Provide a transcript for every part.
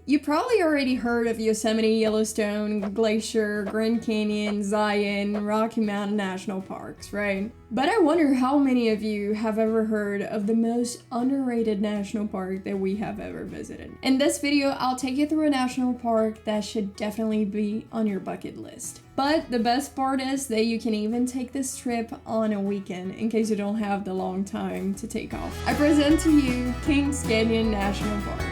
You probably already heard of Yosemite, Yellowstone, Glacier, Grand Canyon, Zion, Rocky Mountain National Parks, right? But I wonder how many of you have ever heard of the most underrated national park that we have ever visited. In this video, I'll take you through a national park that should definitely be on your bucket list. But the best part is that you can even take this trip on a weekend in case you don't have the long time to take off. I present to you Kings Canyon National Park.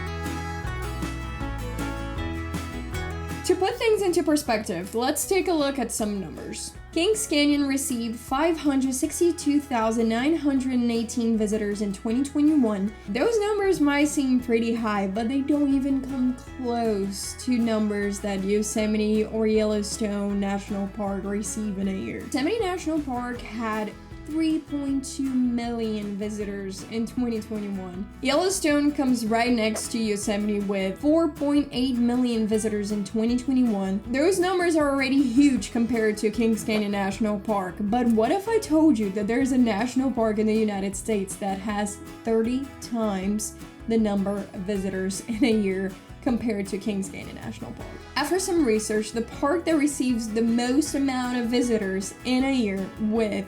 To put things into perspective, let's take a look at some numbers. Kings Canyon received 562,918 visitors in 2021. Those numbers might seem pretty high, but they don't even come close to numbers that Yosemite or Yellowstone National Park receive in a year. Yosemite National Park had 3.2 million visitors in 2021. Yellowstone comes right next to Yosemite with 4.8 million visitors in 2021. Those numbers are already huge compared to Kings Canyon National Park, but what if I told you that there's a national park in the United States that has 30 times the number of visitors in a year compared to Kings Canyon National Park? After some research, the park that receives the most amount of visitors in a year with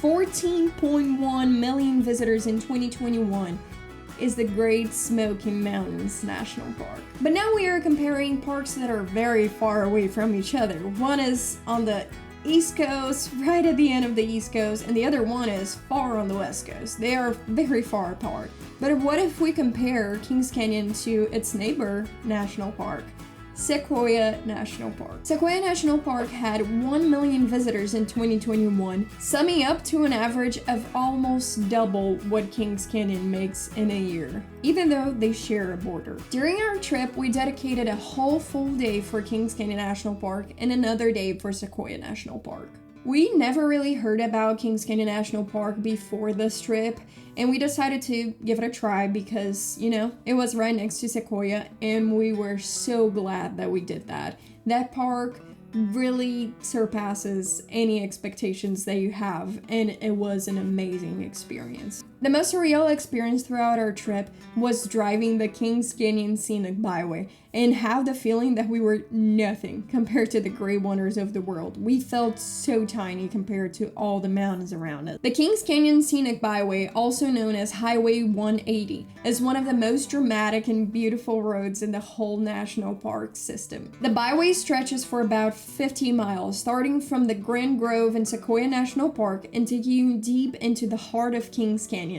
14.1 million visitors in 2021 is the Great Smoky Mountains National Park. But now we are comparing parks that are very far away from each other. One is on the East Coast, right at the end of the East Coast, and the other one is far on the West Coast. They are very far apart. But what if we compare Kings Canyon to its neighbor national park, Sequoia National Park. Sequoia National Park had 1 million visitors in 2021, summing up to an average of almost double what Kings Canyon makes in a year, even though they share a border. During our trip, we dedicated a whole full day for Kings Canyon National Park and another day for Sequoia National Park. We never really heard about Kings Canyon National Park before this trip, and we decided to give it a try because, it was right next to Sequoia, and we were so glad that we did that. That park really surpasses any expectations that you have, and it was an amazing experience. The most surreal experience throughout our trip was driving the Kings Canyon Scenic Byway and have the feeling that we were nothing compared to the great wonders of the world. We felt so tiny compared to all the mountains around us. The Kings Canyon Scenic Byway, also known as Highway 180, is one of the most dramatic and beautiful roads in the whole national park system. The byway stretches for about 50 miles, starting from the Grand Grove in Sequoia National Park and taking you deep into the heart of Kings Canyon.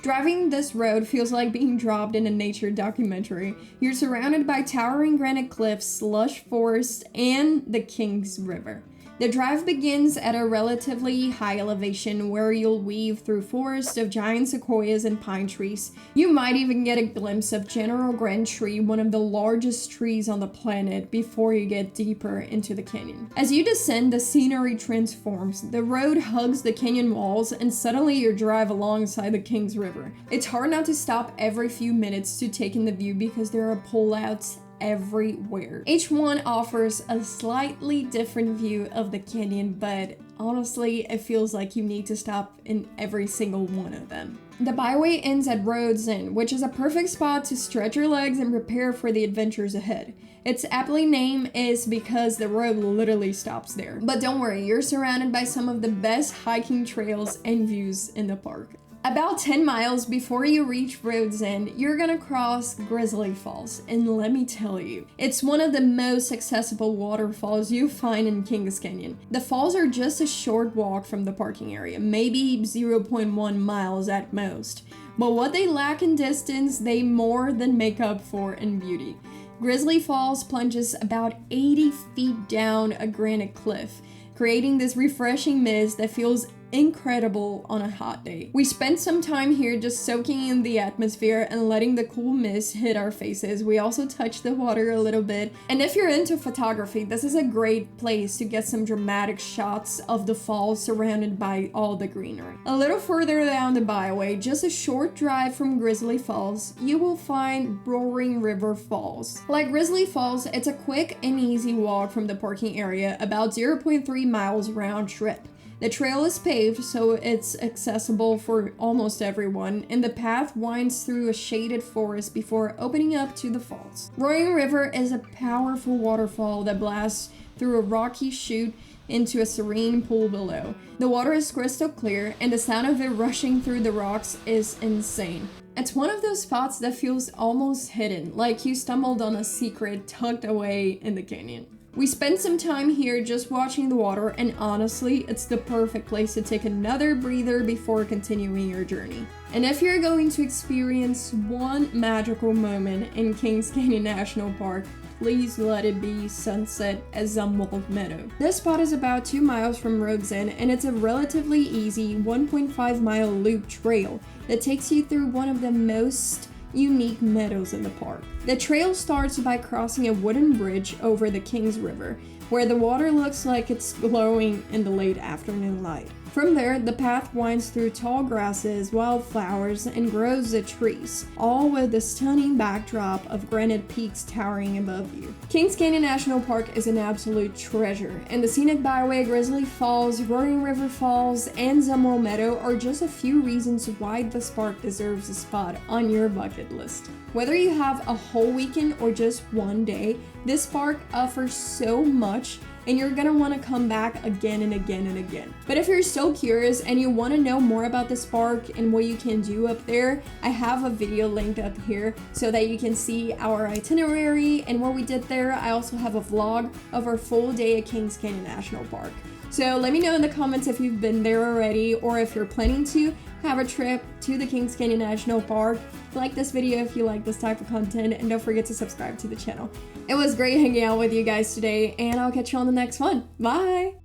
Driving this road feels like being dropped in a nature documentary. You're surrounded by towering granite cliffs, lush forest, and the Kings River. The drive begins at a relatively high elevation where you'll weave through forests of giant sequoias and pine trees. You might even get a glimpse of General Grant tree, one of the largest trees on the planet, before you get deeper into the canyon. As you descend, the scenery transforms. The road hugs the canyon walls, and suddenly you drive alongside the Kings River. It's hard not to stop every few minutes to take in the view because there are pullouts everywhere. Each one offers a slightly different view of the canyon, but honestly, it feels like you need to stop in every single one of them. The byway ends at Road's End, which is a perfect spot to stretch your legs and prepare for the adventures ahead. Its aptly named is because the road literally stops there. But don't worry, you're surrounded by some of the best hiking trails and views in the park. About 10 miles before you reach Road's End, you're gonna cross Grizzly Falls, and let me tell you, it's one of the most accessible waterfalls you find in Kings Canyon. The falls are just a short walk from the parking area, maybe 0.1 miles at most, but what they lack in distance, they more than make up for in beauty. Grizzly Falls plunges about 80 feet down a granite cliff, creating this refreshing mist that feels incredible on a hot day. We spent some time here just soaking in the atmosphere and letting the cool mist hit our faces. We also touched the water a little bit. And if you're into photography, this is a great place to get some dramatic shots of the falls surrounded by all the greenery. A little further down the byway, just a short drive from Grizzly Falls, you will find Roaring River Falls. Like Grizzly Falls, it's a quick and easy walk from the parking area, about 0.3 miles round trip. The trail is paved, so it's accessible for almost everyone, and the path winds through a shaded forest before opening up to the falls. Roaring River is a powerful waterfall that blasts through a rocky chute into a serene pool below. The water is crystal clear, and the sound of it rushing through the rocks is insane. It's one of those spots that feels almost hidden, like you stumbled on a secret tucked away in the canyon. We spent some time here just watching the water, and honestly, it's the perfect place to take another breather before continuing your journey. And if you're going to experience one magical moment in Kings Canyon National Park, please let it be sunset at Zumwalt Meadow. This spot is about 2 miles from Road's End, and it's a relatively easy 1.5-mile loop trail that takes you through one of the most unique meadows in the park. The trail starts by crossing a wooden bridge over the Kings River, where the water looks like it's glowing in the late afternoon light. From there, the path winds through tall grasses, wildflowers, and groves of trees, all with the stunning backdrop of granite peaks towering above you. Kings Canyon National Park is an absolute treasure, and the Scenic Byway, Grizzly Falls, Roaring River Falls, and Zumwalt Meadow are just a few reasons why this park deserves a spot on your bucket list. Whether you have a whole weekend or just one day, this park offers so much, and you're gonna want to come back again and again and again. But if you're still curious and you want to know more about this park and what you can do up there, I have a video linked up here so that you can see our itinerary and what we did there. I also have a vlog of our full day at Kings Canyon National Park. So let me know in the comments if you've been there already, or if you're planning to have a trip to the Kings Canyon National Park. Like this video if you like this type of content, and don't forget to subscribe to the channel. It was great hanging out with you guys today, and I'll catch you on the next one. Bye!